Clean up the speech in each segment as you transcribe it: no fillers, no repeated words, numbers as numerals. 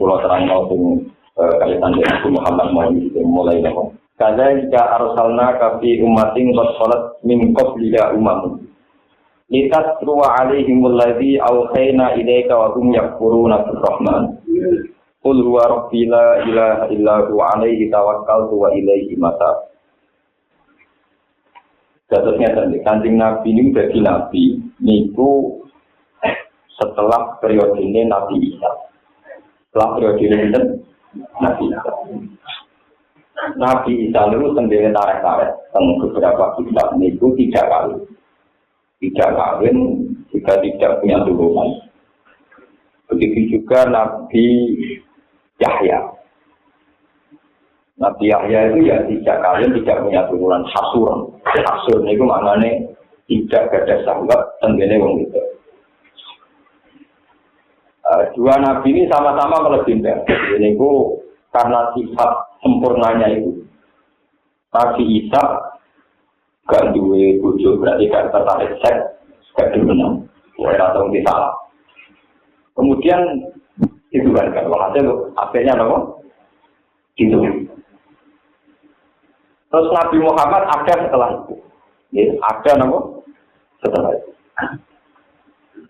pulau terang mau kaitan dengan Nabi Muhammad mulai nopo. Kada jika arsalna kafi umatin qad khalat min qablika umam. Litatruwa alaihimul ladzi awhayna ilaika wa hum yakfuruna bir-rahman. Qul huwa rabbi la ilaha illa huwa alaihi tawakkaltu wa ilaihi matab. Jatuhnya Kanjeng Nabi ini jadi Nabi niku setelah periode ini Nabi Isa. Setelah periode ini Nabi Isa. Nabi Isa itu sendiri tarik-tarik tentang beberapa kitab niku tidak kawin jika tidak punya turunan. Begitu juga Nabi Yahya. Nabi Yahya itu ya tidak kawin, tidak punya turunan, hasur. Hasur itu maknanya tidak ada sahabat tenggene wong itu. Dua nabi ini sama-sama melebihkan. Ini ku karena sifat sempurnanya itu. Nabi Isa gak duwe bojo berarti gak tertarik seks, gak dimenang. Ora tau disalah. Kemudian itu kan hasil akhirnya apa? Gitu. Terus Nabi Muhammad ada setelah itu. Ya, ada nama setelah itu.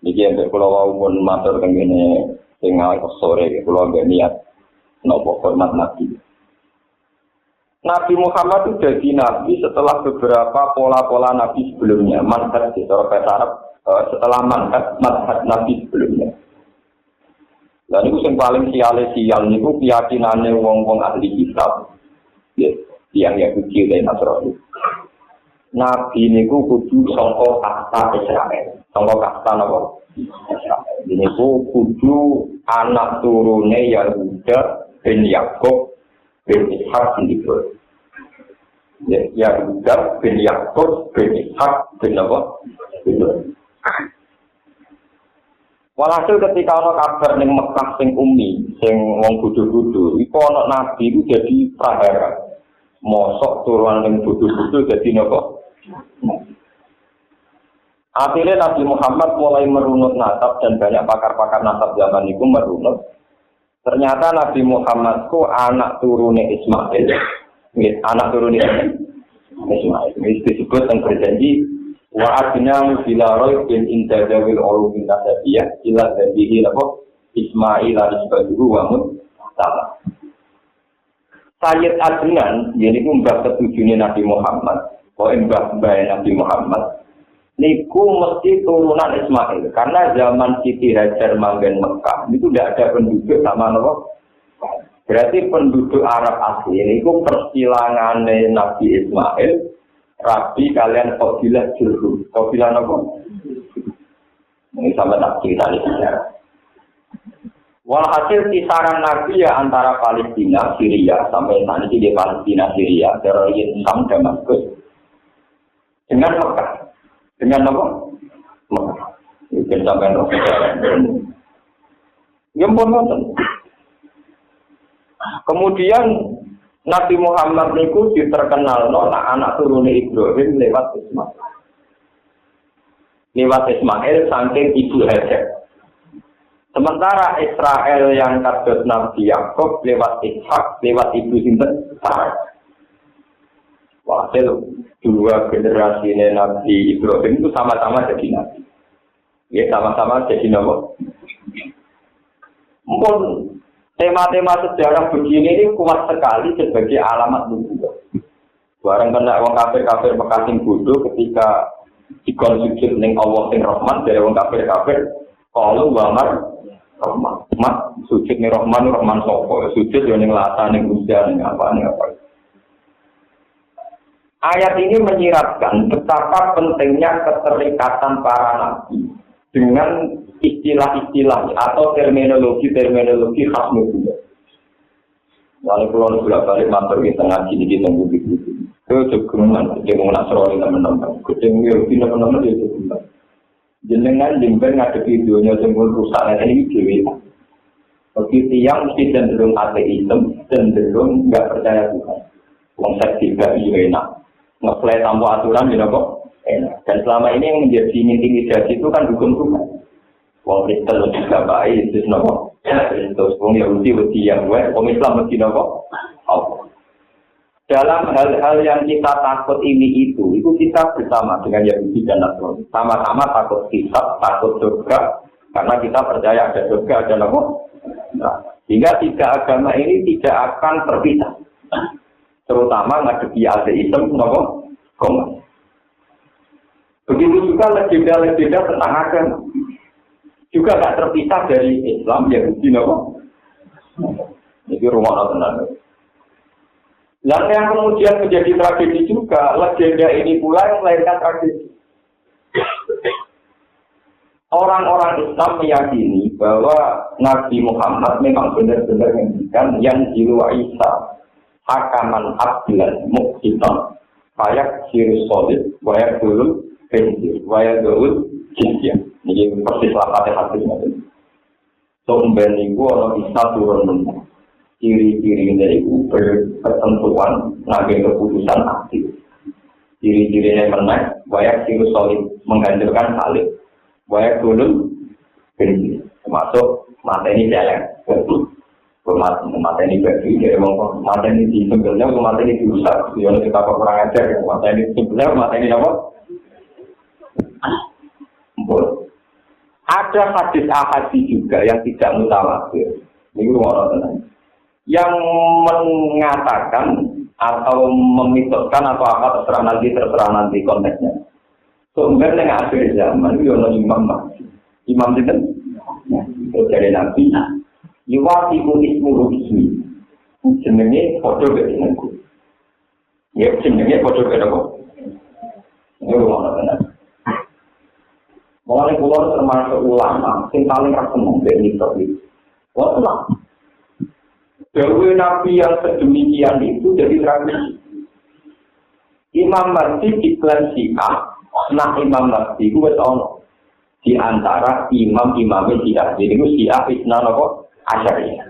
Jadi yang kalau mau matur kengene tengah sore, kalau nggak niat nopo hormat Nabi. Nabi Muhammad itu jadi Nabi setelah beberapa pola-pola Nabi sebelumnya. Manhaj di bahasa Arab setelah manhaj Nabi sebelumnya. Dan itu yang paling sial itu keyakinannya wong-wong ahli kitab. Yes. Yang Yahudi dan Nasrani. Nabi niku kudu sangka kasta Israel. Sangka kasta napa? Israel. Niku kudu anak turune Yahuda bin Yakub bin Ishak bin Ibrahim. Yahuda bin Yakub bin Ishak bin Ibrahim. Walhasil ketika ana kabar ning Mekah sing ummi, sing wong bodho-bodho, iku ana nabi iku dadi prahara. Mosok turunan yang bodoh-bodoh jadi nopo. Akhirnya Nabi Muhammad mulai merunut nasab dan banyak pakar-pakar nasab zaman itu merunut. Ternyata Nabi Muhammad ku anak turunnya Ismail. Anak turunnya Ismail. Ini disebut yang berjanji wa adnamu bila roy bin indadawil ulumin nasabiyah ila dadihi nopo Ismail anisbaduhu wa mutala. Sayyid Adnan, ini mbah ketujuhnya Nabi Muhammad, mbah Nabi Muhammad. Niku mesti turunan Ismail, karena zaman Siti Hajar manggen Mekah, itu tidak ada penduduk sama nopo. Berarti penduduk Arab asli, niku persilangannya Nabi Ismail, Rabi kalian Qabilah Jurhum, Qabilah nopo. Ini sampai tak cerita di sejarah. Walhasil kisaran Nabi ya antara Palestina, Syria, sampai saat ini di Palestina, Syria, teroris Islam, Damaskus, dengan Mekah. Dengan apa? Mekah. Itu sampai Mekah. Ya pun. Kemudian Nabi Muhammad itu terkenal anak turun Ibrahim lewat Ismail. Lewat Ismail saking ibu Hajar. Sementara Israel yang kadot Nabi Yakub lewat Ishak, lewat ibu sinten Sarah. Walhasil dua generasi Nabi Ibrahim itu sama-sama jadi Nabi. Ya sama-sama jadi Nabi. Mungkin tema-tema sejarah begini ini kuat sekali sebagai alamat nubuwah. Barang kena wong kafir-kafir mekating bodoh ketika dikonsumsi ning Allah sing Rahman dari wong kafir-kafir kalau wamar Rahman, sujud nih Rahman sopo, sujud yang ngelata nih hujan nih apa. Ayat ini menyiratkan betapa pentingnya keterikatan para nabi dengan istilah-istilah atau terminologi khas nubuwah. Lalu pulau bolak-balik matur di tengah sini tunggu gitu. Itu cukup dia mau nasrani teman-teman. Kucing Yahudi teman-teman dia cukup. Jenengan jemben ngadepi dunia sembul rusak ini dewi. Begitu yang mesti cenderung ateisme, cenderung nggak percaya Tuhan. Wong seksi gak enak, ngeplay tanpa aturan gitu kok enak. Dan selama ini yang menjadi intimidasi itu kan hukum Tuhan. Wong Kristen juga baik, itu nopo Terus wong Yahudi yang wong Islam mesti nopo? Allah. Dalam hal-hal yang kita takut ini itu kita bersama dengan Yahudi dan Nasrani. Sama-sama takut hisab, takut surga, karena kita percaya ada surga, ada nopo. Nah, sehingga tiga agama ini tidak akan terpisah. Terutama ngadepi ateisme nopo komunis. Begitu juga legenda-legenda tentang agama juga tak terpisah dari Islam, Yahudi nopo. Ini rumah tenang. Dan yang kemudian menjadi tragedi juga, legenda ini pula yang melahirkan tragedi. Orang-orang Islam meyakini bahwa Nabi Muhammad memang benar-benar menghentikan yang jiwa Isa hakaman abdilan muqsitan kayak sirus solid wayak dulu bensin wayak dulu jizyah. Ini persis lapatnya hadisnya. So membandingku orang Isa turun ciri-cirinya itu bersentuhan ngambil keputusan aktif. Ciri-cirinya menang, wayak sirus solid menghancurkan salib, wayak dulu bensin, termasuk mateni jelek, mateni bagi, jadi mateni di sebelnya, mateni dirusak, yang kita kurang ajar, mateni sebelnya, mateni apa? Ada hadis ahadi juga yang tidak mutawatir. Ini rumah orang yang mengatakan atau memitoskan atau apa terserah nanti konteksnya. Sumber dengan akhir zaman itu ada imam itu dari Nabi. Yuwatiku ismu ismi. Jenenge foto jenengku. Ya jenenge foto jenengku. Ini rumah benar. Mulai keluar termasuk ulama, yang paling rasional dari itu. Wah, Dewi Nabi yang sedemikian itu jadi tragedi. Imam Mahdi iklan Syiah, nah Imam Mahdi itu betul di antara imam-imam Syiah. Jadi itu Syiah Isna Noko Asyariah.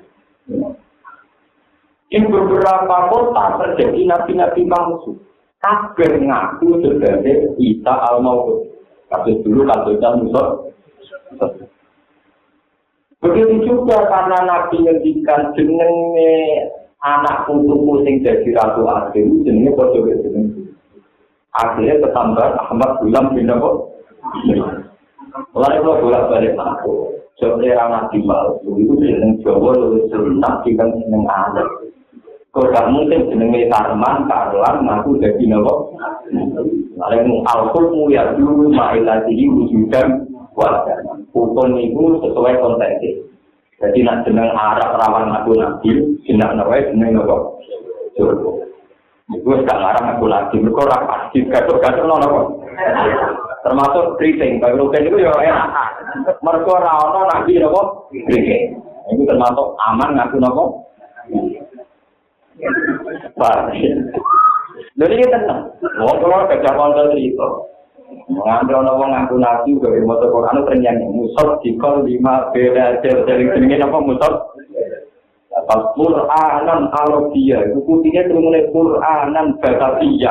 Di beberapa kota terjadi nabi-nabi palsu. Kabeh ngaku sebagai Isa al-Maud. Kasus dulu kasusnya Musa. Begitu juga karena Nabi ngendikan jenenge anak putuku sing dadi ratu akhir jenenge padha jenenge. Akhirnya ketambah Ahmad Gulam bin Nabi. Mulai kalau bolak-balik aku, sebenarnya Nabi palsu itu jeneng Jawa luwih serentak kan jeneng anak. Kok gak mungkin jenenge Tarman, Karlan ngaku dadi Nabi. Lalu al-hukmu ya dulu ma'ilatihi wujudan wajar. Hukum itu sesuai konteksnya. Jadi nak jeneng Arab rawan aku nabi, jeneng Nawawi jeneng Nawawi. Itu sudah ngarang aku lagi. Mereka orang pasti gaduh-gaduh nono. Termasuk kriting. Kalau kriting itu ya enak. Mereka orang nabi nopo kriting. Itu termasuk aman ngaku nopo. Jadi kita tenang. Wong kalau kerja konten itu. Mengambil orang ngaku nabi dari motor Quran ternyata musod dikol 5 beda dari jenenge apa musod Quran Arabia itu putihnya terus Quran Batavia.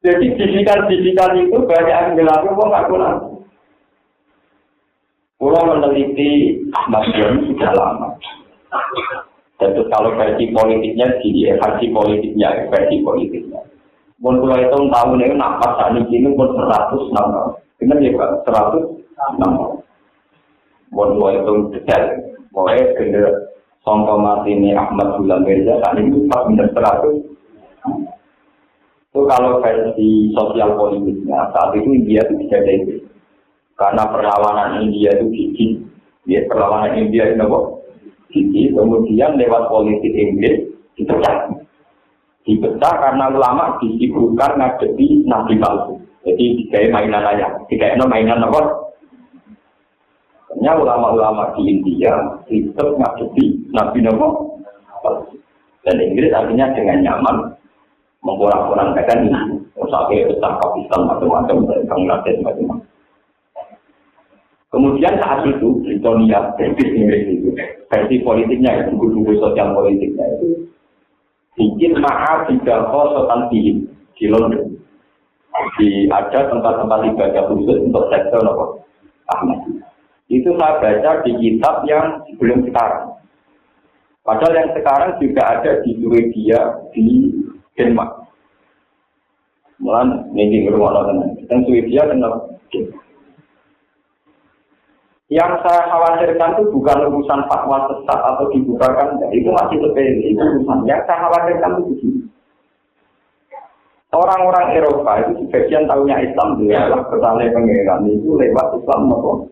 Jadi bisikan itu banyak yang dilakukan orang ngaku nabi. Pulau meneliti Ahmad Yoni sudah lama. Tentu kalau versi politiknya versi politiknya. Mun kula hitung tahun ini nafas saat ini pun 106 tahun. Benar ya Pak? 106 tahun. Mun kula hitung detail. Mulai ke Songko Martini Ahmad Gulam Mirza saat ini pas benar 100. Itu kalau versi sosial politiknya saat itu India itu tidak ada itu. Karena perlawanan India itu gigi. Ya, perlawanan India itu apa? Gigi. Kemudian lewat politik Inggris dipecah karena ulama disibukkan ngadepi nabi palsu. Jadi digawe mainan aja, digawe mainan apa? Ternyata ulama-ulama di India itu ngadepi nabi palsu. Dan Inggris akhirnya dengan nyaman memporak-porandakan ini. Sampai pecah Pakistan macam-macam dan Bangladesh macam-macam. Kemudian saat itu Britania British Inggris itu versi politiknya itu buku sosial politiknya itu bikin maaf tidak kosotan di London. Ada tempat-tempat ibadah khusus untuk sektor Ahmad. Itu saya baca di kitab yang sebelum sekarang. Padahal yang sekarang juga ada di Swedia, di Denmark. Malah ini rumah orang dan Swedia kenal. Yang saya khawatirkan itu bukan urusan fatwa sesat atau dibukakan, itu masih sepele. Itu urusan yang saya khawatirkan itu begini. Orang-orang Eropa itu sebagian tahunya Islam dia lah bertanya pengeran itu lewat Islam maupun.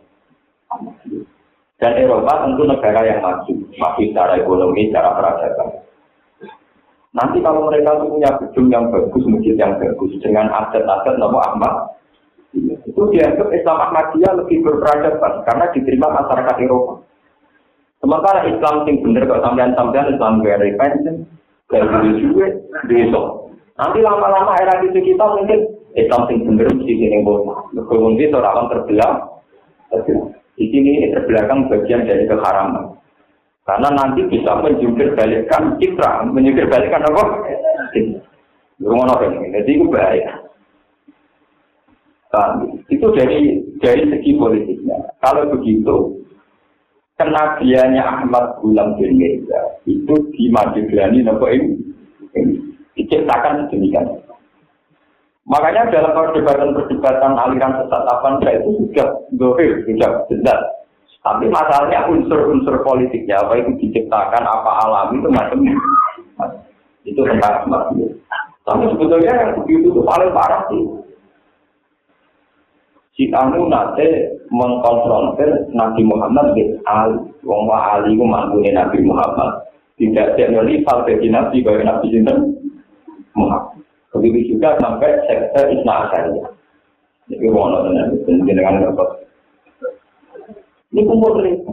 Dan Eropa tentu negara yang maju secara ekonomi, secara peradaban. Nanti kalau mereka punya gedung yang bagus, masjid yang bagus dengan adat-adat nama Ahmad, itu dianggap Islam Ahmadiyah lebih berperadaban karena diterima masyarakat Eropa. Sementara Islam yang benar kalau sampean Islam gak repenten, gak boleh juga besok. Nanti lama-lama era itu kita mungkin Islam yang benar di sini bosan. Mungkin orang terbelah. Di sini terbelakang bagian dari keharaman. Karena nanti bisa menjungkir balikkan citra, menjungkir balikkan apa? Jadi itu bahaya. Itu dari segi politiknya. Kalau begitu, kenabiannya Ahmad Ghulam bin Mirza itu di Mageglani nopo ini diciptakan demikian. Makanya dalam perdebatan aliran sesat apa itu sudah dohir, sudah jelas. Tapi masalahnya unsur-unsur politiknya apa itu diciptakan, apa alami itu macamnya. Itu tentang Ahmad. Tapi sebetulnya yang begitu itu paling parah sih. Si Anu nate mengkonfrontir Nabi Muhammad dengan Ali. Wong Ali itu mantunya Nabi Muhammad. Tidak jadi rival bagi Nabi bagi Nabi Muhammad. Begitu juga sampai sekte Isna Asyariyah. Jadi wono dengan apa? Ini kumpul cerita.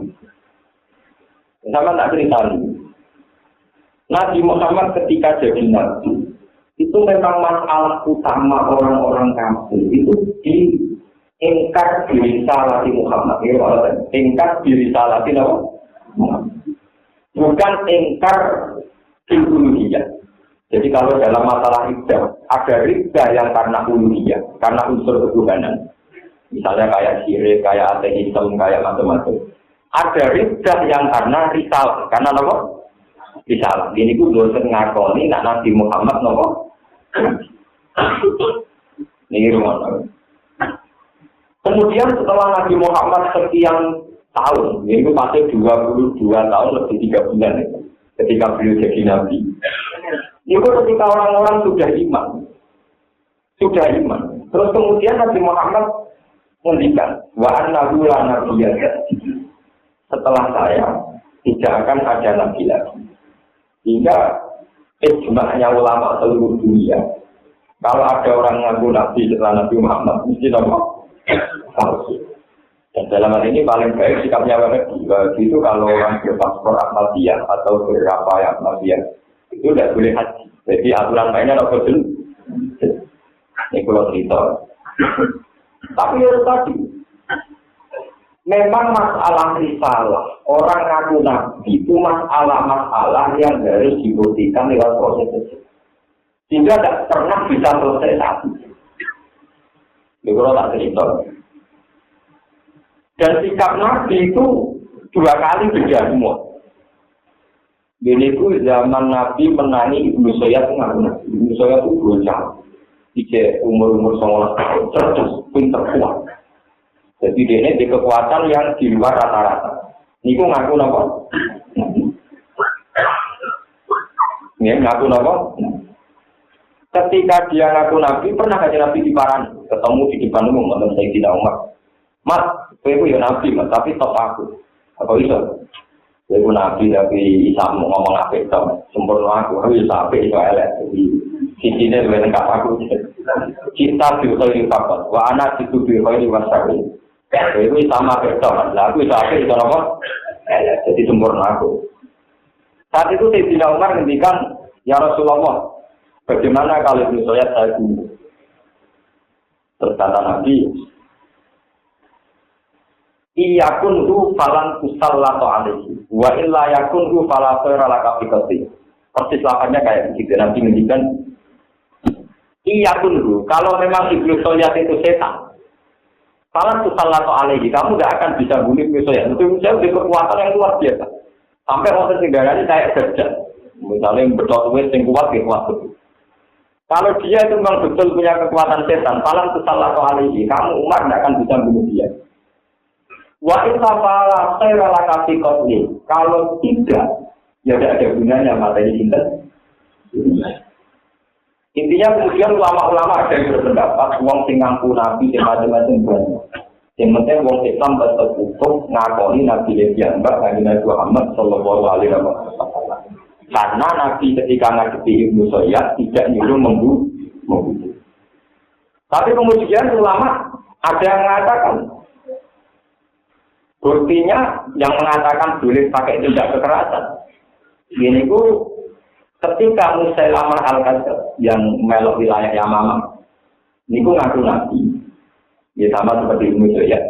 Sama tak cerita ini. Nabi Muhammad ketika jadi Nabi, itu memang masalah utama orang-orang kafir. Itu diingkar diri salati Muhammad. Ingkar diri salati Muhammad. Bukan ingkar uluhiyah. Jadi kalau dalam masalah ibadah, ada ridha yang karena uluhiyah, karena unsur ketuhanan. Misalnya kayak syirik, kayak ateisme, kayak macam-macam. Ada ridha yang karena risalah, karena apa? Risalah. Ini ku dosen ngakoni nak Nabi Muhammad apa? Ini rumah. Kemudian setelah Nabi Muhammad sekian tahun, ini ku pasti 22 tahun lebih 3 bulan ya, ketika beliau jadi Nabi. Itu ketika orang-orang sudah iman. Terus kemudian Nabi Muhammad menghentikan wa annahu la nabiyya. Setelah saya tidak akan ada nabi lagi. Hingga ijma'nya ulama seluruh dunia. Kalau ada orang ngaku nabi setelah Nabi Muhammad mesti apa? Palsu. Dan dalam hal ini paling baik sikapnya Wahabi itu kalau orang berpaspor Ahmadiyah atau berapa yang Ahmadiyah itu tidak boleh haji. Jadi aturan mainnya tidak betul. Ini kalau cerita. Tapi ya tadi, memang masalah risalah orang ngaku nabi itu masalah yang harus dibuktikan lewat proses itu. Sehingga tidak pernah bisa selesai satu. Ini kalau tak cerita. Dan sikap nabi itu 2 kali beda semua. Ini itu zaman Nabi menangi Ibnu Sayyad ngaku nabi. Ibnu Sayyad itu bocah. Ije umur 19 tahun, cerdas, pinter, kuat. Jadi dia ini di kekuatan yang di luar rata-rata. Ini ngaku apa? Ini ngaku apa? Ketika dia ngaku Nabi, pernah aja Nabi di Paran, ketemu di depan umum, menurut Sayyidina Umar. Mas, saya ya Nabi, mas, tapi top aku. Apa bisa? Saya Nabi, tapi Isa mau ngomong apa itu? Sempurna aku, tapi bisa apa itu elek. Sini lebih lengkap aku. Cinta diutai di papat. Wah anak itu diutai di wasabi. Itu sama betul. Lalu itu apa itu apa? Jadi sempurna aku. Saat itu Sayyidina Umar ngendikan, ya Rasulullah, bagaimana kalau misalnya saya dulu? Terus kata Nabi, iyakun ru falan kusallatu alaihi wa illa yakun ru fala khaira laka fi qati. Persis lapannya kayak begitu. Nabi ngendikan iyakun ru, kalau memang Ibnu Sayyad itu setan, Salah tusalatu alaihi, kamu tidak akan bisa bunuh musuh ya. Itu musuh kekuatan yang luar biasa. Sampai waktu tinggalannya kayak Dajjal. Misalnya betul yang kuat, betul. Kalau dia itu memang betul punya kekuatan setan, salah tusalatu alaihi, kamu Umar tidak akan bisa bunuh dia. Wa insafala sayrala kasih kotli. Kalau tidak, ya tidak ada gunanya materi cinta. Intinya kemudian ulama-ulama ada yang berpendapat wong sing ngaku nabi sing macam-macam banyak. Yang penting wong Islam tetap hukum ngakoni nabi yang mbak Nabi Muhammad sallallahu alaihi wasallam. Karena nabi ketika ngadepi Ibnu Sayyad tidak nyuruh membunuh. Tapi kemudian ulama ada yang mengatakan buktinya yang mengatakan boleh pakai tindak kekerasan. Ini ku ketika Musailamah al-Kadzdzab yang melok wilayah Yamamah, ini ku ngaku nabi. Ya sama seperti Ibnu Sayyad.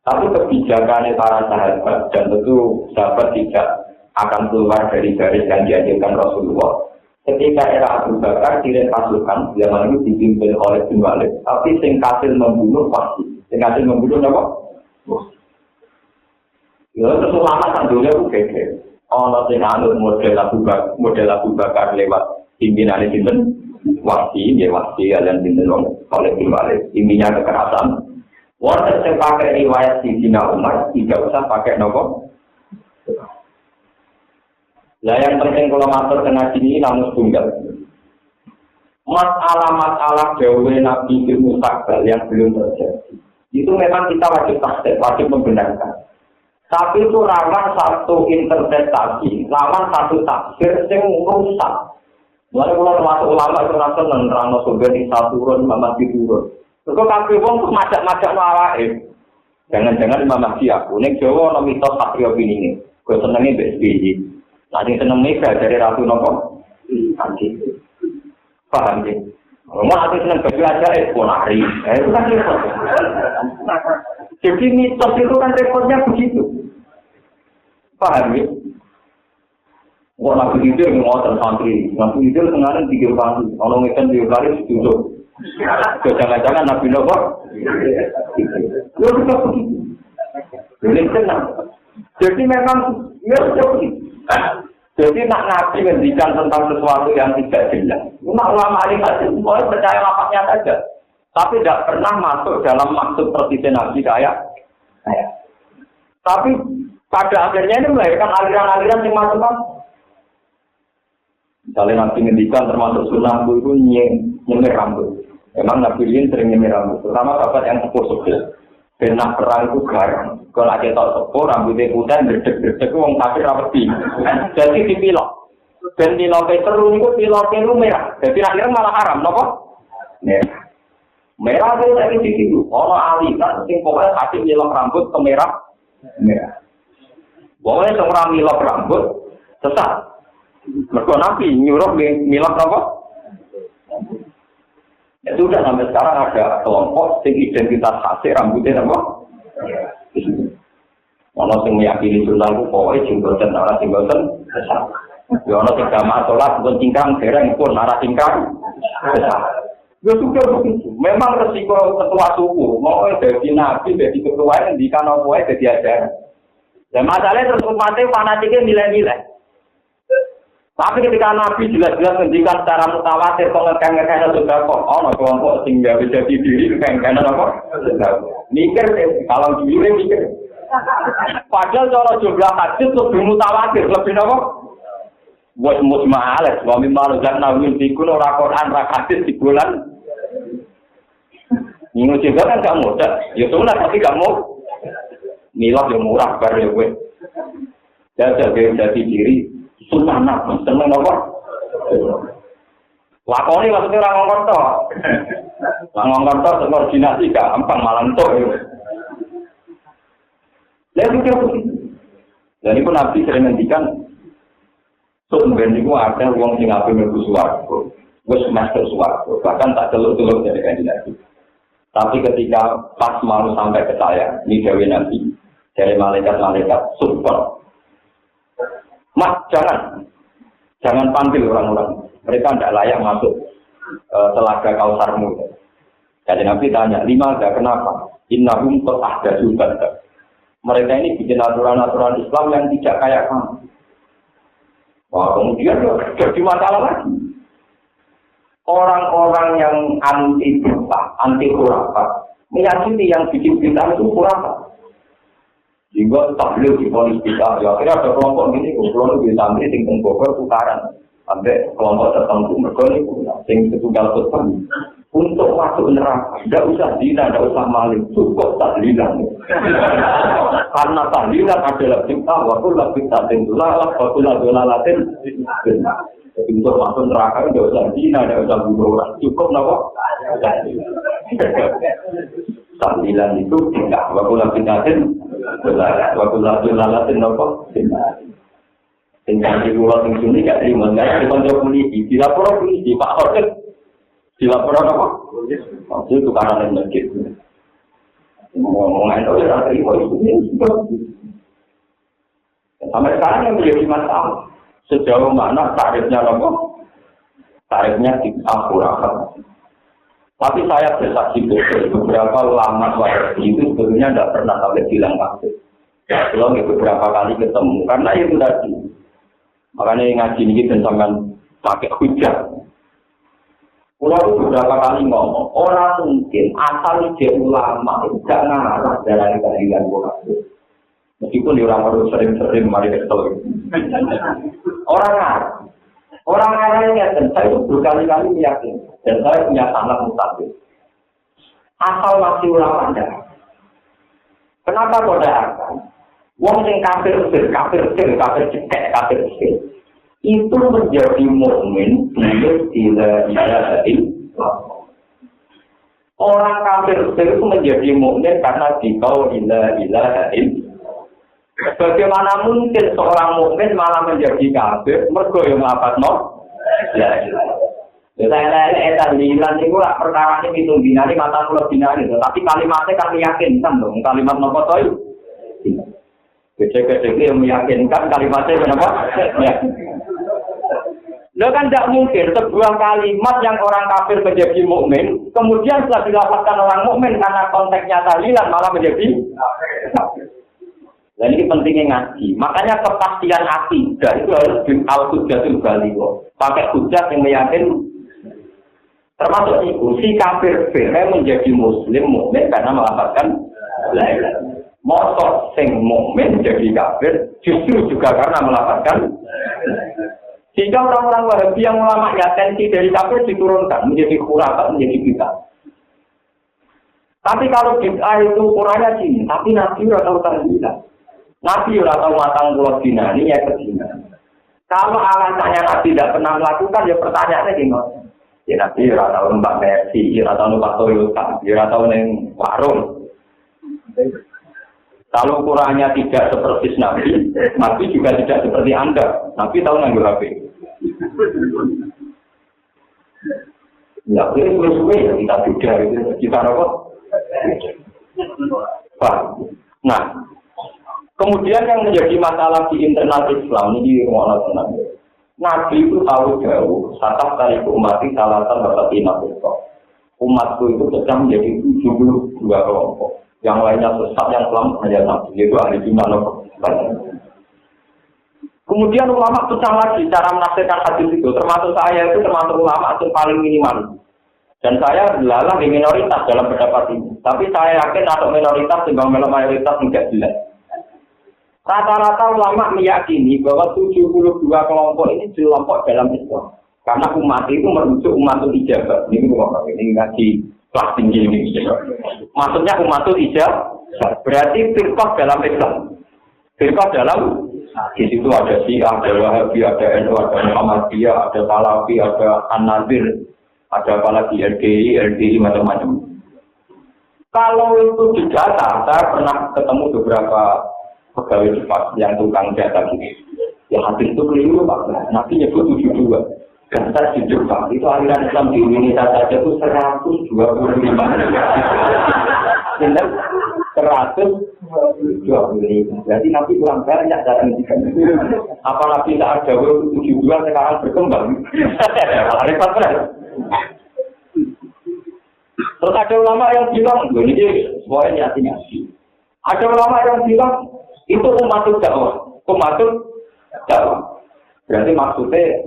Tapi kebijakan para sahabat dan tentu sahabat tidak akan keluar dari garis yang diajarkan Rasulullah. Ketika era Abu Bakar kirim pasukan zaman itu dipimpin oleh bin Walid, tapi sing kasil membunuh pasti. Sing kasil membunuh apa? Ya, terus ulama sandunya itu gede. Ono sing anut model Abu Bakar lewat pimpinan sinten? Wahsi kalian sinten oleh bin Walid. Intinya kekerasan. Wonten sing pakai riwayat Sayyidina Umar tidak usah pakai nopo. Lah yang penting kalau matur kena sini namun tunggal. Masalah dawe Nabi di mustaqbal yang belum terjadi. Itu memang kita wajib membenarkan. Tapi itu rawan satu interpretasi, rawan satu tafsir yang rusak. Mulai kalau termasuk ulama itu rasa menerangkan surga di satu turun, Imam turun. Terus kafir wong macam-macam awake. Jangan-jangan Imam Mahdi aku nek Jawa ana mitos satria ini. Kok senenge BSBY. Nanti seneng mega dari Ratu Nopo. Nanti. Paham ya? Mau nanti seneng baju aja ponari. Itu kan repot. Jadi mitos itu kan repotnya begitu. Paham ya? Wah, nabi itu yang ngotot santri. Nabi itu sengaja 3 kali. Kalau ngeten 3 kali ditutup. Jangan-jangan nabi Nopo. Lu juga begitu. Boleh tenang. Jadi memang ya begitu. Jadi nak nabi mendikan tentang sesuatu yang tidak jelas. Nak ulama ini saja, boleh percaya lapaknya saja. Tapi tidak pernah masuk dalam maksud persisnya nabi kayak. Tapi pada akhirnya ini melahirkan aliran-aliran yang masuk-masuk. Misalnya nabi mendikan termasuk sunnah itu nyemir rambut. Memang nabi ini sering nyemir rambut. Terutama sahabat yang sepuh-sepuh. Benak perang itu garang. Kalau ada tak sepuh, rambutnya putih, gerdek-gerdek, orang kafir rapeti. Jadi dipilok. Dan piloknya seru itu piloknya itu merah. Jadi akhirnya malah haram, kenapa? Merah. Merah itu dari situ. Kalau aliran, pokoknya kasih pilok rambut ke merah. Pokoknya semua pilok rambut, sesat. Mereka nabi nyuruh milok apa? Ya sudah sampai sekarang ada kelompok yang identitas khasnya rambutnya apa? Ono sing meyakini sunnah ku pokoke jenggoten ora jenggoten besar. Ya ono sing jamaah salat pun cingkrang dereng pun ora cingkrang besar. Ya sudah begitu. Memang resiko ketua suku mau dadi nabi dadi ketua ngendikan apa wae dadi ajaran. Dan masalahnya terus umatnya fanatiknya nilai-nilai. Tapi ketika Nabi jelas-jelas ngendikan secara mutawatir ngekang-ngekang sudah kok ono kelompok sing gawe jati diri ngekang-ngekang apa? Mikir kalau dulu mikir. Padahal kalau jumlah hadis lebih mutawatir, lebih apa? Buat mujma'alah, wa mimma razaqna min fikun ora Quran ra hadis di bulan. Ini juga kan gak mudah. Ya sunah tapi gak mau. Milad yang murah bar ya kowe. Jadi diri susah nak, seneng apa? Lakoni maksudnya orang ngongkon to. Orang ngongkon to koordinasi gampang malah entuk. Lalu dia begitu. Dan itu Nabi sering ngendikan sebenarnya itu ada uang sing ape mlebu swarga. Wis masuk swarga, bahkan tak celuk-celuk dari kanjeng Nabi. Tapi ketika pas mau sampai ke saya, ini dawuh Nabi dari malaikat-malaikat support. Mas, jangan panggil orang-orang. Mereka tidak layak masuk telaga Kausarmu. Jadi Nabi tanya, 5 enggak kenapa? Innahum qad ahdatsu badal. Mereka ini bikin aturan-aturan Islam yang tidak kayak kamu. Wah, kemudian jadi masalah lagi. Orang-orang yang anti bid'ah, anti khurafat, meyakini yang bikin bid'ah itu khurafat. Sehingga tabligh di polis bid'ah. Ya akhirnya ada kelompok ini, kelompok di Tamrin sing teng Bogor tukaran. Sampai kelompok tertentu mereka ini sing setunggal khutbah. Untuk masuk neraka, tidak usah zina, tidak usah maling, cukup tahlilan. Karena tahlilan adalah bid'ah, wa kullu bid'atin dalalah, wa kullu dalalatin bid'ah. Jadi untuk masuk neraka tidak usah zina, tidak usah bunuh orang, cukup napa? Tahlilan itu bid'ah, wa kullu bid'atin dalalah, wa kullu dalalatin napa? Tinggal di luar sing sini gak terima, karena di kantor polisi, dilapor polisi, Pak Orket. Dilaporan apa? Itu karena yang masjid. Ngomong-ngomong itu ya terima itu. Sampai sekarang yang menjadi masalah sejauh mana tarifnya apa? Tarifnya di akhirah. Tapi saya bersaksi beberapa lama waktu itu sebetulnya tidak pernah sampai bilang kafir. Belum beberapa kali ketemu karena itu tadi. Makanya ngaji ini dan sampai pakai hujah. Pulau beberapa kali ngomong, orang mungkin asal ide ulama itu tidak ngarah dari keadilan kafir. Meskipun di orang sering-sering mari ketemu. Orang ngarahnya dan saya itu berkali-kali meyakini dan saya punya sanad mutakhir. Asal masih ulama anda. Kenapa kau akan? Wong sing kafir cekek, kafir itu menjadi mukmin bila ilaha illallah. Orang kafir itu menjadi mukmin karena dikau ilaha illallah. Bagaimana mungkin seorang mukmin malah menjadi kafir mergo yang nglafadzno la ilaha illallah. Saya tahlilan niku lak perkara iki pitung dinari mata kula dinari, tapi kalimatnya kan meyakinkan dong. Kalimat napa to iki? Kecek-kecek yang meyakinkan kalimatnya kenapa? Ya. Lo kan tidak mungkin sebuah kalimat yang orang kafir menjadi mukmin, kemudian setelah dilafazkan orang mukmin karena konteksnya tahlilan malah menjadi kafir. Dan ini pentingnya ngaji. Makanya kepastian akidah itu harus al-hujjatul baligh. Pakai hujjah yang meyakinkan. Termasuk itu si kafir menjadi muslim mukmin karena melafazkan la ilaha illallah. Motor sing mukmin jadi kafir justru juga karena melafazkan. Sehingga orang-orang Wahabi yang ulama ya tensi dari kafir diturunkan menjadi khurafat, menjadi bid'ah. Tapi kalau bid'ah itu ukurannya sini, tapi Nabi ora tahu tahlilan. Nabi ora tahu matang pulau dinani ya kedina. Kalau alasannya Nabi tidak pernah melakukan, ya pertanyaannya gimana? Ya Nabi ora tahu numpak Mercy, ora tahu numpak Toyota, ora tahu neng warung. Kalau ukurannya tidak seperti Nabi juga tidak seperti Anda. Nabi tahu nganggo HP. Ya, suwe ya kita beda itu. Kita apa? Pak. Nah, kemudian yang menjadi masalah di internal Islam ini rumah tenang. Nabi itu tahu jauh, satah dari umat itu alasan bapak itu. Umatku itu pecah menjadi 72 kelompok. Yang lainnya sesat, yang selamat hanya Nabi, yaitu ahli iman. Kemudian ulama pecah lagi cara menafsirkan hadis itu, termasuk saya itu termasuk ulama itu paling minimal. Dan saya adalah di minoritas dalam pendapat ini. Tapi saya yakin atau minoritas timbang mayoritas tidak jelas. Rata-rata ulama meyakini bahwa 72 kelompok ini kelompok dalam Islam. Karena umat itu merujuk umatul ijabah. Ini ngaji kelas tinggi ini. Maksudnya umatul ijabah berarti firqah dalam Islam. Firqah dalam di situ ada Syiah, ada Wahabi, ada NU, ada Muhammadiyah, ada Salafi, ada An-Nadir, ada apalagi RDI macam-macam. Kalau itu didata, saya pernah ketemu beberapa pegawai cepat yang tukang data gitu. Ya hadis itu keliru Pak. Nanti nyebut 72. Dan saya jujur Pak, itu aliran Islam di Indonesia saja itu 125. Benar? 125. Berarti Nabi kurang banyak cara mendikan. Apa Nabi tak ada 72 sekarang berkembang? Repot benar. Terus ada ulama yang bilang, ini semuanya nyati-nyati. Ada ulama yang bilang, itu umatul dakwah. Berarti maksudnya,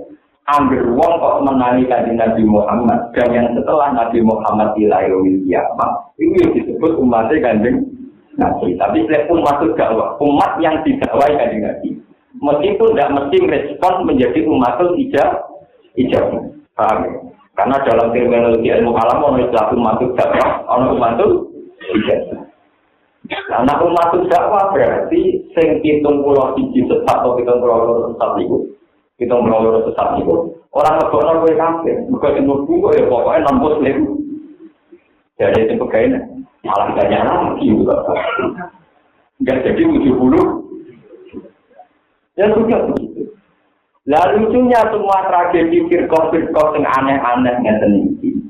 ambil uang kok menangi kanjeng Nabi Muhammad. Dan yang setelah Nabi Muhammad ila yaumil qiyamah, itu disebut umatnya kanjeng Nabi. Tapi umatul dakwah, umat yang didakwai kanjeng Nabi. Meskipun tidak mesti respon menjadi umatul ijabah. Paham ya? Karena dalam terminologi ilmu kalam ono istilah umatul dakwah, ono umatul ijabah. Karena umatul dakwah berarti sing 71 sesat atau 72 sesat itu orang ngebokno kowe kafir. Mergo sing mlebu kok ya pokoke non muslim. Jadi sing pegawai malah gak nyala gitu. Enggak jadi 70. Ya sudah begitu. Lalu lucunya semua tragedi firqah-firqah yang aneh-aneh ngeten iki.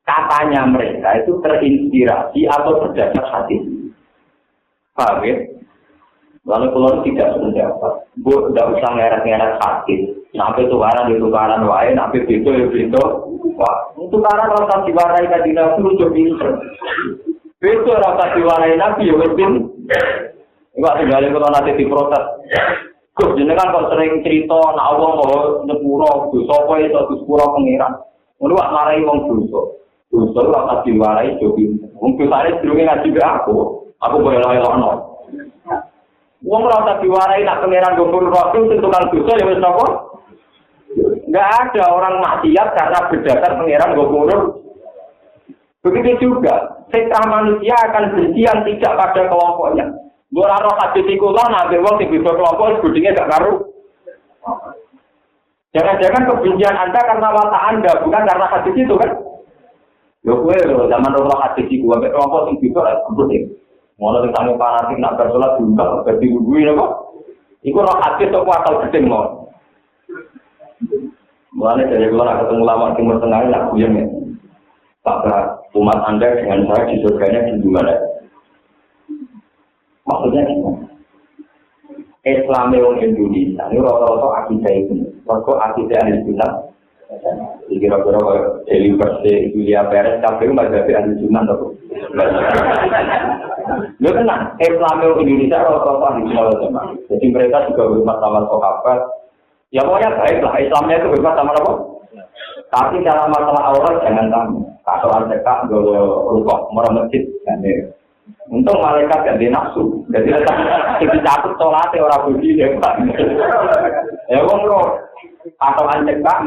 Katanya mereka itu terinspirasi atau berdasar hadis. Paham ya? Lalu kalau tidak pendapat, bu tidak usah ngeret-ngeret hadis. Sampai tukaran wae, sampai beto. Wah, tukaran rasa diwarai kanjeng Nabi lucu pinter. Beto rasa diwarai Nabi ya wis pinter. Enggak tinggalin kalau nanti diprotes. Gus jenengan kok sering cerita nek Allah mau nyepuro dosa kowe iso disepuro pengiran. Ngono wae marai wong dosa. Dosa ora tak diwarai yo pinter. Wong dosane durunge ngaji be aku boleh elokno. Wong ora tak diwarai nak pengiran gopur rasul tukang dosa ya wis napa? Enggak ada orang maksiat karena berdasar pengiran gopur. Begitu juga, fitrah manusia akan berjian tidak pada kelompoknya. Ora ora hadis iku lan ambil wong sing beda kelompok budinge gak karu. Jangan-jangan kebencian Anda karena watak Anda, bukan karena hadis itu kan? Yo kowe zaman ora hadis iku ambek kelompok sing beda buding. Ngono sing sami fanatik nak bersolat diundang berarti kuwi napa? Iku ora hadis kok asal gedeng mau. Mulane dari kula ketemu lama Timur Tengah ya kuyen ya. Pak umat Anda dengan saya di surganya di mana? Maksudnya gimana? Islam yang Indonesia ini rata-rata akidah itu, mereka akidah ahli sunnah. Kira-kira Eli Perse, Julia Perez, KPU mazhab ahli sunnah atau? Lo tenang, Islam yang Indonesia rata-rata ahli sunnah. Jadi mereka juga berhormat sama sahabat. Ya pokoknya baiklah, Islamnya itu berhormat sama apa? Tapi dalam masalah aurat jangan tamu. Kasuan cekak, rukuk, merah masjid, untung malaikat gak ada nafsu. Jadi dicatut sholatnya orang budi ya Pak. Ya wong roh. Atau cekak,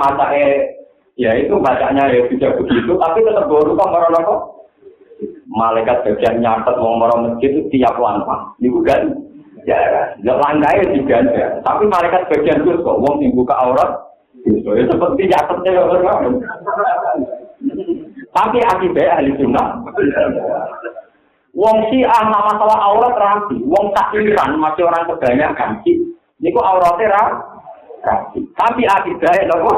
ya itu bacanya ya tidak begitu. Tapi tetap baru kok merah kok. Malaikat bagian nyatet wong merah masjid itu tiap langkah. Itu kan jarak. Langkahnya diganda. Tapi malaikat bagian itu kok wong yang buka aurat. Ya seperti nyatetnya orang. Tapi akibat ahli sunnah. Wong Syiah nak masalah aurat rapi, wong takliran masih orang kebanyakan sih. Niku auratnya rapi. Tapi akidahnya apa?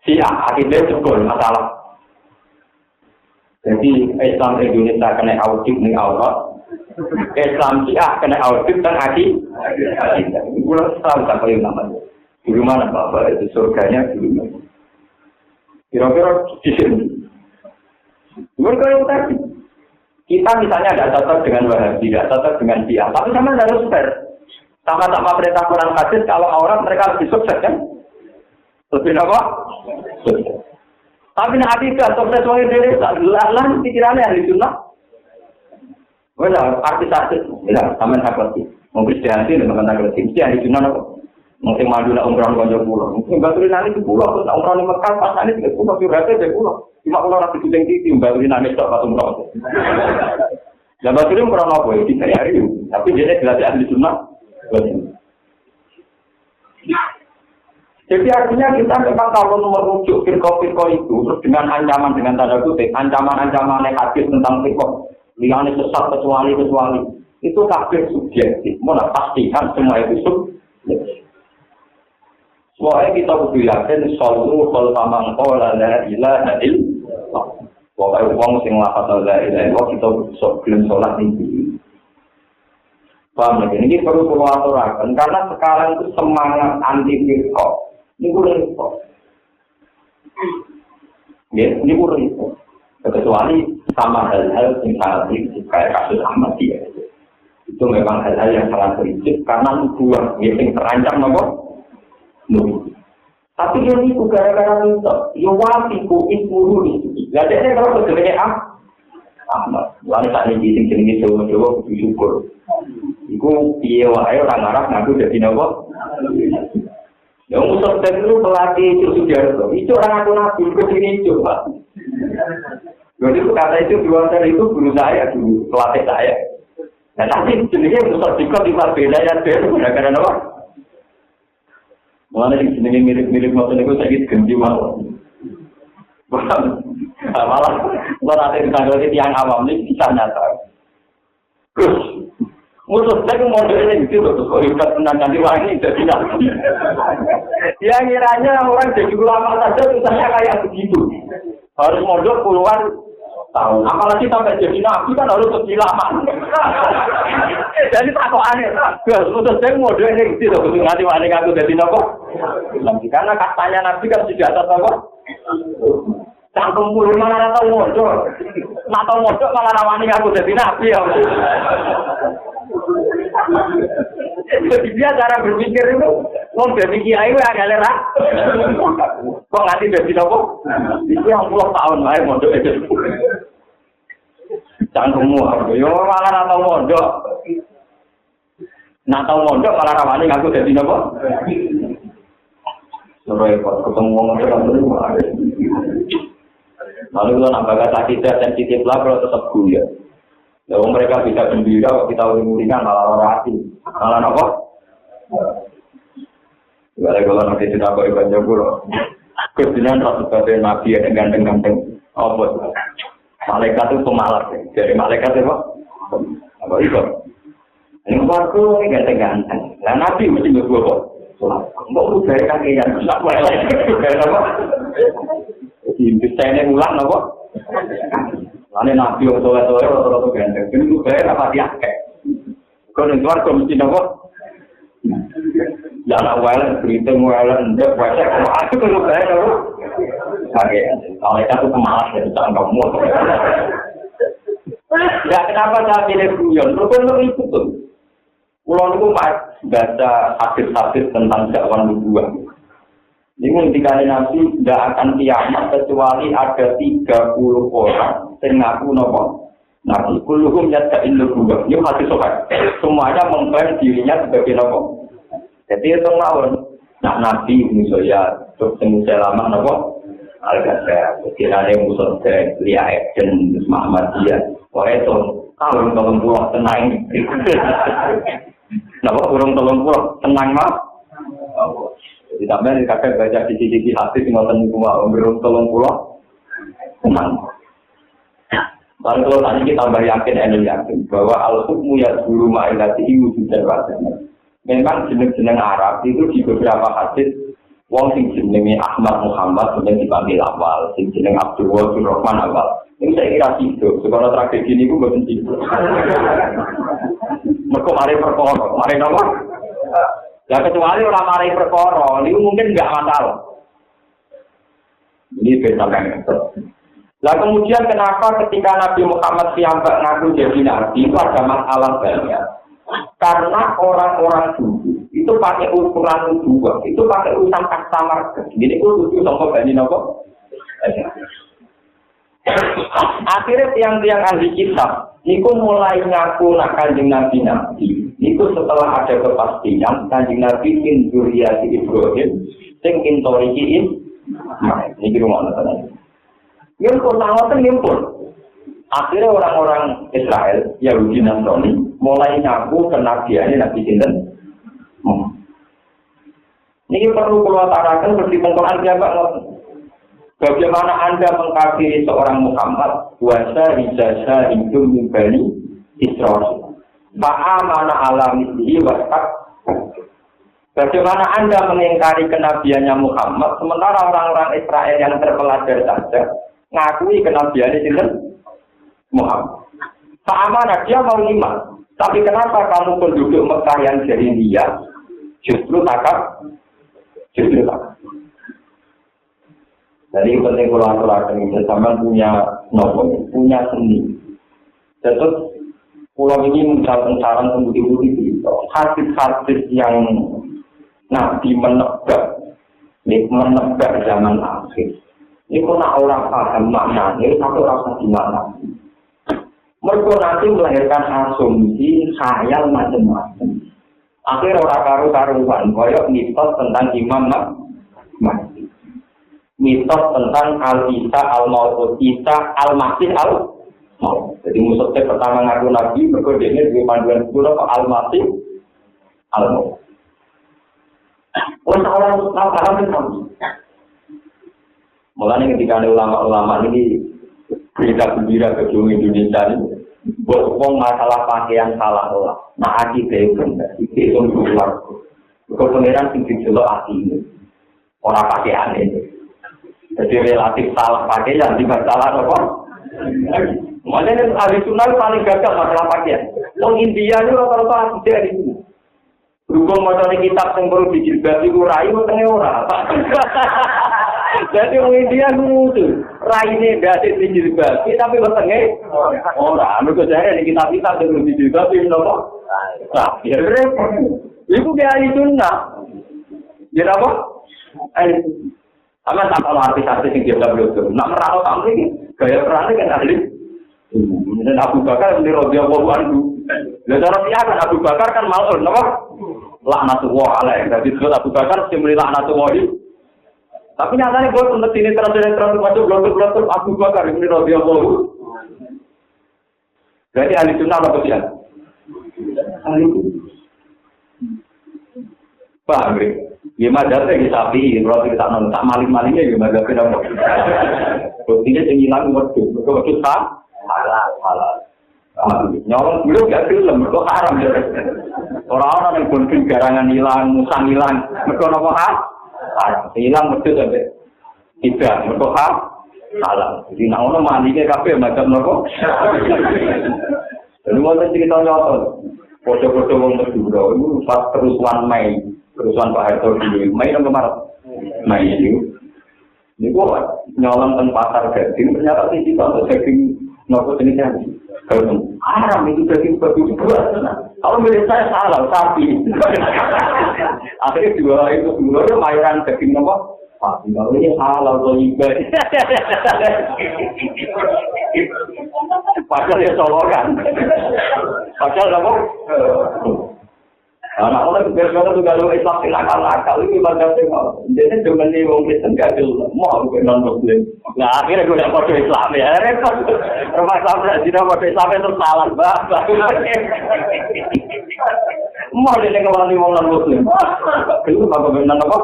Syiah akidahnya jebol masalah. Jadi Islam Indonesia kena audit nih aurat, Islam Syiah kena audit dan akidah. Bulan setahun tak yang namanya. Di mana Bapak itu surganya di mana? Kira-kira di sini. Mereka yang tadi. Kita misalnya tidak cocok dengan Wahabi, tidak cocok dengan Syiah, tapi sama harus fair. Sama-sama perintah Quran hadis, kalau aurat mereka lebih sukses kan? Lebih apa? Sukses. Tapi nak tidak sukses oleh diri, tak lah pikirannya ahli sunnah. Wala artis-artis, ya sama sahabat. Mau Kristianti dengan kata Kristianti ahli sunnah apa? Mungkin maju nak umrah konjol pulau, mungkin baturin nanti di pulau, terus umrah di Mekah pas nanti di pulau, curhatnya di pulau. Cuma kalau rapi kucing titi, baturin nanti tak pas umrah. Dan baturin umrah apa ya? Di hari itu, tapi dia jelas ahli sunnah. Jadi artinya kita memang kalau merujuk firqah-firqah itu, terus dengan ancaman dengan tanda kutip, ancaman-ancaman negatif tentang firqah, liane sesat kecuali itu kafir subjektif. Mana pastikan semua itu subjektif. Soalnya kita butuh yakin sallu kal tamang qala la ilaha illallah. Pokoke wong sing lafal la ilaha illallah kita sok gelem salat iki. Paham ya? Ini perlu aturaken karena sekarang itu semangat anti firqah. Niku repot. Ya, niku repot. Kecuali sama hal-hal yang sangat prinsip kayak kasus Ahmadiyah. Itu memang hal-hal yang sangat prinsip karena nubuah yang terancam nopo. Tapi yang itu gara-gara itu, ya wafiku ismuru ini. Gak ada kalau sebenarnya Ahmad. Lalu saat ini jenenge Jawa bersyukur. Iku piye wae orang Arab ngaku dadi nopo. Yang musuh itu pelatih itu Sudarso. Itu orang aku nabi ke sini coba. Jadi kata itu dua itu guru saya, guru pelatih saya. Nah tapi jenisnya musuh juga di beda ya itu gara-gara apa? Mulanya yang jenisnya mirip-mirip motor itu sakit ganti malah. Malah melatih tanggal yang awam ini bisa nyata. Terus musuh saya modelnya gitu loh, kok hebat menangkan di wangi jadi nabi. Ya kiranya orang jadi ulama saja susahnya kayak begitu. Harus modal puluhan tahun. Apalagi sampai jadi nabi kan harus lebih lama. Jadi takut aneh. Musuh saya modelnya gitu loh, nanti wangi aku jadi nabi. Karena katanya nabi kan sudah atas apa? Cangkem puluh malah tahu modal. Nah tahu modal malah wangi aku jadi nabi ya. Jadi dia cara berpikir itu, mau jadi kiai agak lerah. Kok ngerti jadi apa? Itu yang 10 tahun lah mondok itu. Cangkemmu, yo malah atau mondok. Nah tahu mondok malah rawani ngaku jadi apa? Repot ketemu orang terus. Lalu kalau nambah kata kita sensitif lah kalau tetap guya. Kalau mereka bisa gembira, kita uring-uringan malah orasi. Malah apa? Gak ada kalau nanti tidak kau ibadah jauh. Kebetulan rasa sebagai nabi yang ganteng-ganteng. Apa? Malaikat itu pemalas. Dari malaikat itu apa? Apa itu? Ini aku ini ganteng-ganteng. Nah nabi mesti berdua kok. Enggak usah dari kakian. Tak boleh lagi. Apa? Jadi saya ulang apa? Ane nabi yang soleh-soleh rata-rata ganteng. Ini juga apa diakek. Kalau yang keluar kau mesti nopo. Ya anak walen, beritung walen, ndek wesek. Aku kalau saya nopo. Oke, kalau itu pemalas ya, jangan kamu. Ya kenapa saya pilih guyon? Rukun itu tuh. Pulau itu baca hadis-hadis tentang dakwah nubuwah. Ini ketika Nabi tidak akan kiamat kecuali ada 30 orang yang ngaku nopo Nabi. Kulluhum yad'in nubuwah. Ini hadis sahih. Semuanya mengklaim dirinya sebagai nopo. Jadi itu mawon. Nah Nabi musoya terus musoya lama nopo. Al-Ghazali. Kiranya musoya Lia Ekjen Muhammadiyah. Wah itu tahun 30 tenang. Nopo kurang 30 tenang mah. Jadi sampai kakek baca sisi-sisi hati ngoten cuma umur 30 tenang. Lalu kalau tadi kita tambah yakin bahwa al-hukmu yadhuru ma'ilatihi wujudan wajahnya. Memang jeneng-jeneng Arab itu di beberapa hadis wong sing jenenge Ahmad Muhammad sing dipanggil awal, sing jeneng Abdul Rahman awal. Ini saya kira hidup, sekolah tragedi ini gue mboten hidup. Mergo mari perkara, mari napa? Ya kecuali orang mari perkara, itu mungkin enggak masalah. Ini beda kan. Lah kemudian kenapa ketika Nabi Muhammad piyambak ngaku jadi nabi itu ada masalah banyak. Karena orang-orang dulu itu pakai ukuran nubuwah, itu pakai urusan kastamar. Jadi itu tujuh sama Bani Nopo. Akhirnya tiang-tiang ahli kitab itu mulai ngaku nak kanjeng nabi-nabi. Itu setelah ada kepastian kanjeng nabi in dzurriyyati Ibrahim sing intorikiin. Nah, ini rumah nonton. Yang kota-kota ngimpul. Akhirnya orang-orang Israel, Yahudi Nasrani, mulai ngaku kenabiannya Nabi Sinten. Ini perlu keluarkan seperti pengkolan siapa ngoten. Bagaimana Anda mengkafiri seorang Muhammad puasa ijazah hidup mimbani Israel. Fa'amana alamihi wastak. Bagaimana Anda mengingkari kenabiannya Muhammad sementara orang-orang Israel yang terpelajar saja ngakui kenabiannya Sinten Muhammad. Fa'amana dia mau iman. Tapi kenapa kamu penduduk Mekah yang jahiliyah justru takab? Justru takab. Jadi penting kalau aturaken sampean punya seni. Terus pulau ini menjalankan saran pembudi-budi itu. Hadis-hadis yang Nabi menebak zaman akhir. Ini nak orang paham maknanya, tapi rasa gimana? Mereka nanti melahirkan asumsi khayal macam-macam. Akhir orang karu-karuan, koyok mitos tentang Imam Mahdi. Mitos tentang Al-Isa Al-Maut, Isa Al-Masih Al-Maut. Jadi musuhnya pertama ngaku Nabi, mereka ini di panduan sepuluh Al-Masih Al-Maut. Orang-orang paham itu. Mulanya ketika ada ulama-ulama ini berita gembira ke seluruh Indonesia ini, berhubung masalah pakaian salah olah. Nah, akidah itu benar. Itu keluar. Kalau pengeran tinggi jelok hati ini. Orang pakaian ini. Jadi relatif salah pakaian, tidak salah apa? Makanya ahli sunnah paling gagal masalah pakaian. Orang India itu rata-rata akidah di sini. Berhubung masalah kitab yang perlu dijilbab itu rayu, tengah orang. Jadi orang India itu raine dadi dijilbab, tapi bertengah orang. Mereka jare di kitab-kitab yang perlu dijilbab itu apa? Nah, ya repot. Itu dia ahli sunnah. Dia apa? Sama kalau artis-artis yang dia belum nak merawat tamu ini gaya perannya kan ahli. Dan Abu Bakar ini radhiyallahu anhu. Dan cara dia kan Abu Bakar kan malun, apa? Laknatullah alaih. Jadi Abu Bakar mesti laknatullah. Tapi nyatanya gue untuk sini terus masuk blok Abu Bakar ini radhiyallahu. Jadi ahli sunnah apa dia? Ahli. Paham ya? Gimana dasarnya di sapi, kalau kita nonton tak maling-malingnya gimana dasarnya? Buktinya yang hilang waktu tak halal. Nyolong dulu gak film, mereka haram. Orang-orang yang bunuh garangan hilang, musang hilang, mereka apa haram. Hilang betul sampai tidak, mereka halal. Jadi orang mandinya kafe macam mereka. Lalu mau cerita nyata, foto-foto orang berdua itu pas kerusuhan Mei. Kerusuhan Pak Harto di Mei dan kemarin. Mei itu. Ini gua nyolong ke pasar daging, ternyata di situ ada daging nopo jenisnya. Kalau haram itu daging babi buat. Kalau milik saya salah, sapi. Akhirnya dua itu dua mayoran daging nopo. Sapi. Kalau ini halal atau ibadah. Padahal ya solokan. Padahal apa? Anak orang biasa tu kalau Islam nakal ini macam tengok. Jadi cuma ni orang Kristen gagal, mau bukan non Muslim. Nah akhirnya gue dah pakai Islam ya. Repot. Rumah Islam tidak pakai Islam itu salah bah. Mau dia tengok orang non Muslim. Itu apa benar apa?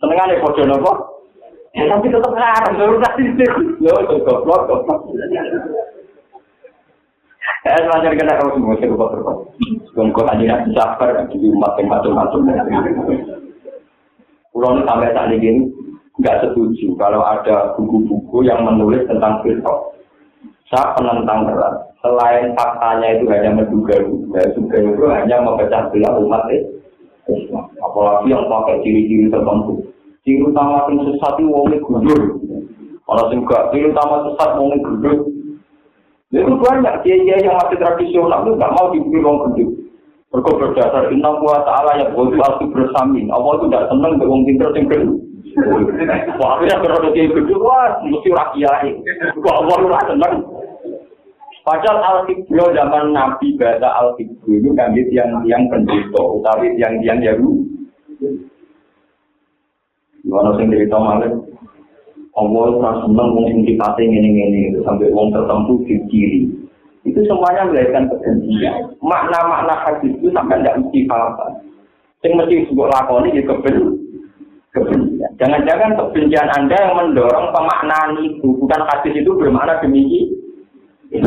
Senengannya bodoh apa? Tapi tetap haram. Baru tadi itu. Goblok. Macam kena kau semua serba. Kau hanya sabar di umat yang macam-macam. Pulau sampai saat ini nggak setuju kalau ada buku-buku yang menulis tentang filsafat. Saya penentang berat. Selain faktanya itu hanya menduga-duga, itu hanya memecah belah umat Islam. Apalagi yang pakai ciri-ciri tertentu. Ciri utama yang sesat itu wongnya gudur. Kalau enggak, ciri utama sesat wongnya gudur. Itu banyak kiai yang masih tradisional itu nggak mau diberi orang gede. Mereka berdasar Inna Wa Ta'ala yang bodoh asli bersamin. Allah itu tidak senang dengan orang pintar yang gede. Wah, akhirnya berada di gede, wah, mesti rakyat. Kok Allah itu tidak senang. Padahal Al-Qiblo zaman Nabi bahasa Al-Qiblo itu kan yang pendeta, tapi yang Yahudi. Gimana sih cerita malam? Allah itu senang mungkin sifatnya ini sampai orang tertentu di kiri. Itu semuanya melahirkan kebencian. Makna-makna hadis itu sampai tidak mesti paham. Yang mesti sebuah lakoni di kebencian. Jangan-jangan kebencian Anda yang mendorong pemaknaan itu, bukan hadis itu bermakna demikian.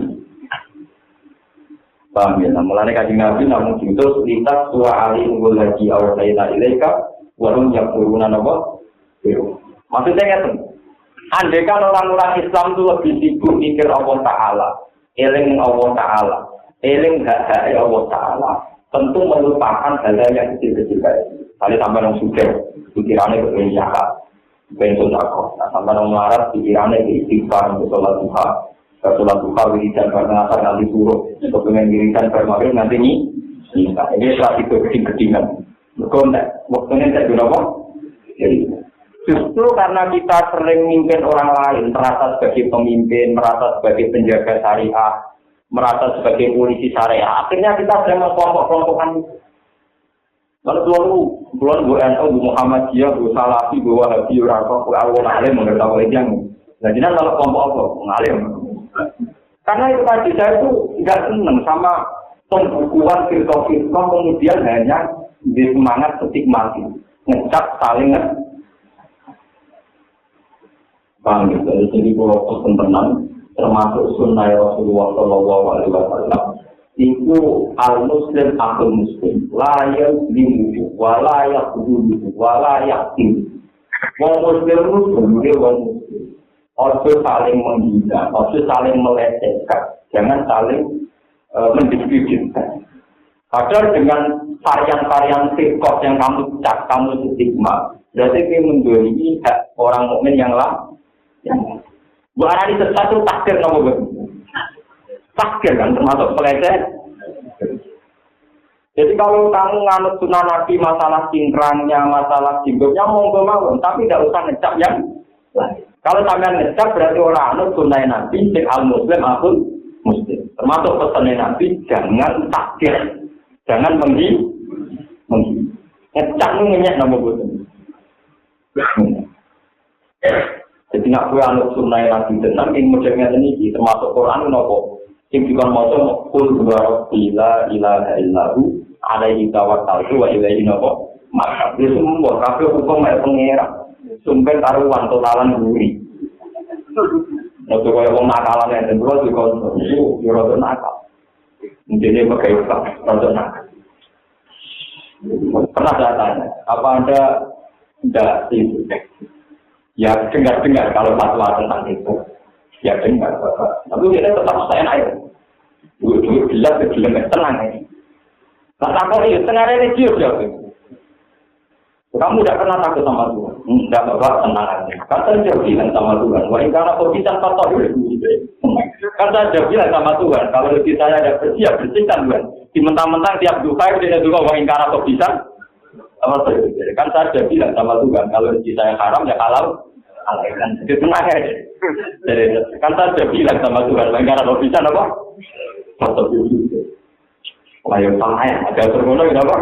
Paham ya? Mulanya kajian Nabi namun itu lintas tua ali unggul haji awal sayyidah ilaika warung yang turunan apa? Maksudnya ngerti? Andai kan orang-orang Islam itu lebih sibuk mikir Allah Ta'ala, eling Allah Ta'ala, eling hak-hak Allah Ta'ala, tentu melupakan hal-hal yang kecil-kecil baik. Kali tambah yang sudah, pikirannya berbeda. bentuk aku. Nah, sampai nong melarat pikirannya di istighfar untuk sholat duha. Sholat duha wiridan karena asar nanti suruh. Untuk pengen wiridan bermagrib nanti nih. Nah, ini saat itu geding-gedingan. Berkontak. Waktunya saya guna apa? Jadi justru karena kita sering memimpin orang lain, merasa sebagai pemimpin, merasa sebagai penjaga syariah, merasa sebagai polisi syariah, akhirnya kita sering mengkelompok-kelompokkan. Lalu keluar Bu NU, Bu Muhammadiyah, Bu Salafi, Bu Wahabi, Rafa, Bu Awal Alim, mengerti apa yang. Nah, jadi kalau kelompok apa? Ngalim. Karena itu tadi saya itu nggak senang sama pembukuan firqah-firqah kemudian hanya di semangat stigmatis, ngecap saling bang gitu. Jadi kalau pesan tenang, termasuk sunnah Rasulullah Shallallahu Alaihi Wasallam, itu al Muslim akal Muslim, layak dimuju, walayak dulu, walayak tinggi. Wong Muslim itu sebenarnya wong Muslim. Harus saling menghina, harus saling melecehkan, jangan saling mendiskreditkan. Padahal dengan varian-varian firqah yang kamu cak, kamu stigma, berarti kita mendolimi hak orang mukmin yang lain. Bu Arani sesat itu takdir nama begitu. Takdir kan termasuk peleceh. Jadi kalau kamu nganut sunnah Nabi masalah cingkrangnya, masalah jinggotnya monggo mawon, tapi tidak usah ngecap yang lain. Kalau sampean ngecap berarti orang anut sunnah Nabi sing al Muslim akul Muslim. Termasuk pesannya Nabi jangan takdir, jangan menghi. Ngecap ngenyek nama begitu. Jadi nak kue anut sunnah Nabi tenang, yang modelnya ini termasuk Quran nopo. Yang juga mau kul bila ilaha illahu alaihi tawakkaltu wa ilaihi nopo. Maka dia semua kafe hukum yang pengira, sumber taruhan totalan guri. Waktu kau yang nakalan yang kedua juga itu jual nakal. Jadi pakai jual nakal. Pernah saya tanya, apa anda tidak itu? Ya dengar kalau fatwa tentang itu, ya dengar. Tapi kita tetap saya naik. Dulu jelas tenang ini. Nah takut itu tenang ini jiu ya. Kamu tidak pernah takut sama Tuhan, tidak bapak tenang aja. Kan saya bilang sama Tuhan, wah ini karena kau bisa kotor dulu. Kan saya bilang sama Tuhan, kalau rezeki saya ada bersih, ya bersihkan Tuhan. Dimentang-mentang tiap duka dia juga wah ini karena kau bisa. Kan saya bilang sama Tuhan, kalau rezeki saya haram ya halal. Alaikan itu tenang aja. Jadi kan saya sudah bilang sama Tuhan, karena kalau bisa apa? Foto dulu. Layak tanah ya, ada tergono apa?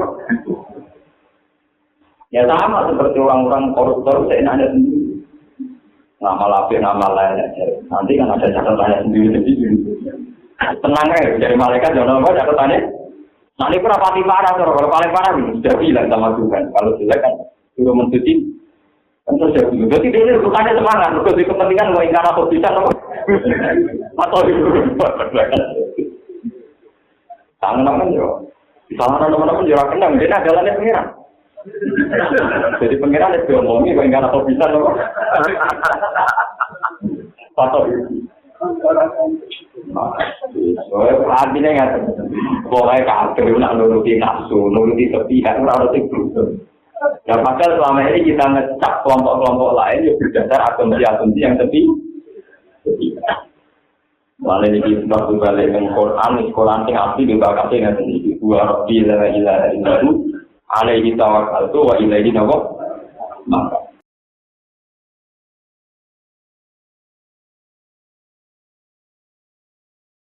Ya sama seperti orang-orang koruptor saya ada sendiri. Nama lapir, nama lain aja. Nanti kan ada catatannya sendiri. Tenang aja, dari malaikat jangan apa catatannya. Nanti berapa parah, kalau paling parah sudah bilang sama Tuhan. Kalau jelek kan suruh mencuci. Jadi dia bukannya semangat, untuk kepentingan mau ingkar atau bisa atau tangan yo, tangan teman-teman yo kenang, dia jalannya pengiran. Jadi pengiran itu ngomongi mau ingkar atau bisa atau artinya nggak, pokoknya kafir nak nuruti nafsu, nuruti sepihak, harus ikut. Ya padahal selama ini kita ngecap kelompok-kelompok lain yang berdasar asumsi-asumsi yang tepi. Malah ini sebab balik ke Quran sing asli dibakati dengan sendiri. Wa rabbil la ilaha illa hu alaihi tawakkaltu wa ilaihi maka